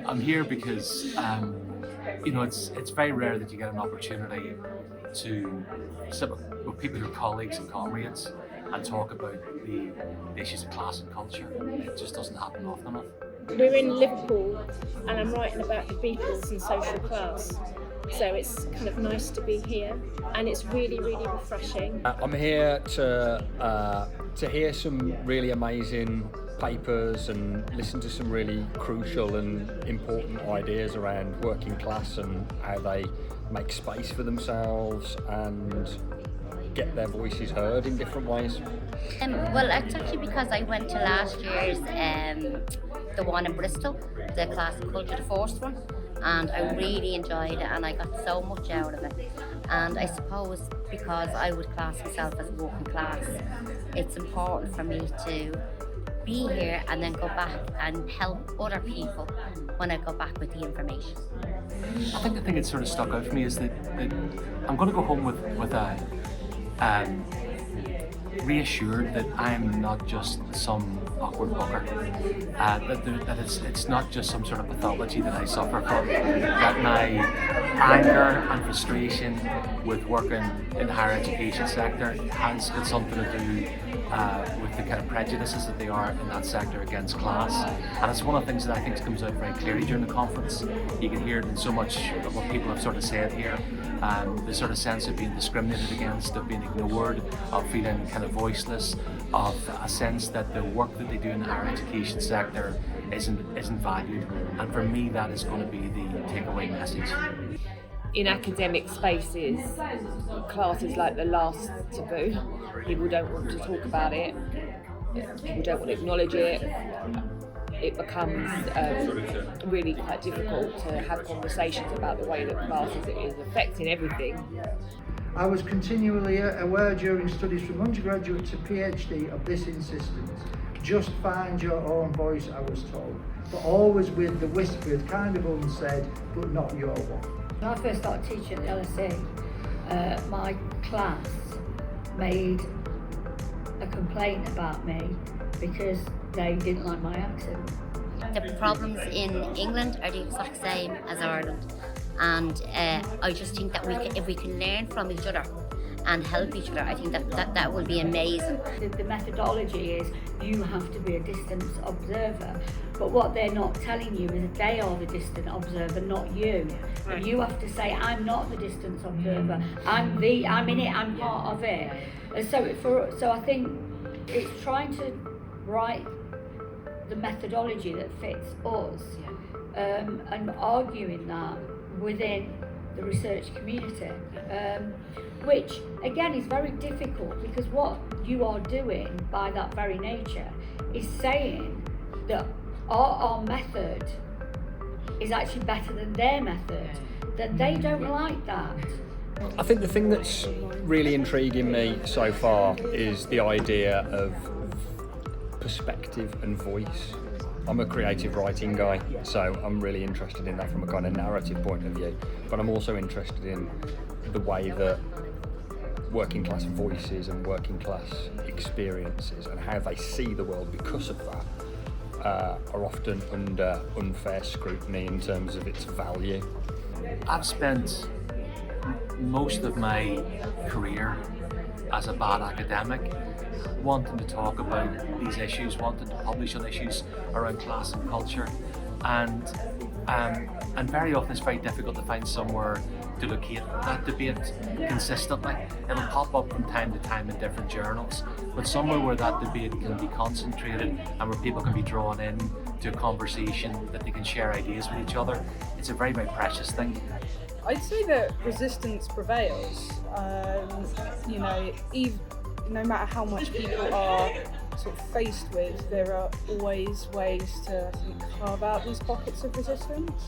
I'm here because it's very rare that you get an opportunity to sit with people who are colleagues and comrades and talk about the issues of class and culture. It just doesn't happen often enough. We're in Liverpool and I'm writing about the Beatles and social class. So it's kind of nice to be here and it's really, really refreshing. I'm here to hear some really amazing papers and listen to some really crucial and important ideas around working class and how they make space for themselves and get their voices heard in different ways. Well, it's actually because I went to last year's the one in Bristol, the Class and Culture, the first one, and I really enjoyed it and I got so much out of it. And I suppose because I would class myself as working class, it's important for me to be here and then go back and help other people when I go back with the information. I think the thing that sort of stuck out for me is that I'm going to go home with a reassured that I'm not just some awkward bugger, that it's not just some sort of pathology that I suffer from, that my anger and frustration with working in the higher education sector has got something to do with the kind of prejudices that they are in that sector against class. And it's one of the things that I think comes out very clearly during the conference. You can hear it in so much of what people have sort of said here. The sort of sense of being discriminated against, of being ignored, of feeling kind of voiceless, of a sense that the work that they do in the higher education sector isn't valued. And for me, that is going to be the takeaway message. In academic spaces, class is like the last taboo. People don't want to talk about it, people don't want to acknowledge it. It becomes really quite difficult to have conversations about the way that class is affecting everything. I was continually aware during studies from undergraduate to PhD of this insistence. Just find your own voice, I was told, but always with the whispered, kind of unsaid, but not your one. When I first started teaching at the LSE, my class made a complaint about me because they didn't like my accent. The problems in England are the exact same as Ireland, and I just think that if we can learn from each other and help each other, I think that will be amazing. The methodology is you have to be a distant observer, but what they're not telling you is that they are the distant observer, not you. And you have to say, I'm not the distant observer, I'm in it, I'm part of it. And so I think it's trying to write the methodology that fits us, and arguing that within the research community, which again is very difficult because what you are doing by that very nature is saying that our method is actually better than their method, that they don't like that. I think the thing that's really intriguing me so far is the idea of perspective and voice. I'm a creative writing guy, so I'm really interested in that from a kind of narrative point of view, but I'm also interested in the way that working class voices and working class experiences and how they see the world because of that are often under unfair scrutiny in terms of its value. I've spent most of my career as a bad academic wanting to talk about these issues, wanting to publish on issues around class and culture, and very often it's very difficult to find somewhere to locate that debate consistently. It'll pop up from time to time in different journals, but somewhere where that debate can be concentrated and where people can be drawn in to a conversation, that they can share ideas with each other, it's a very, very precious thing. I'd say that resistance prevails. No matter how much people are sort of faced with, there are always ways to, I think, carve out these pockets of resistance.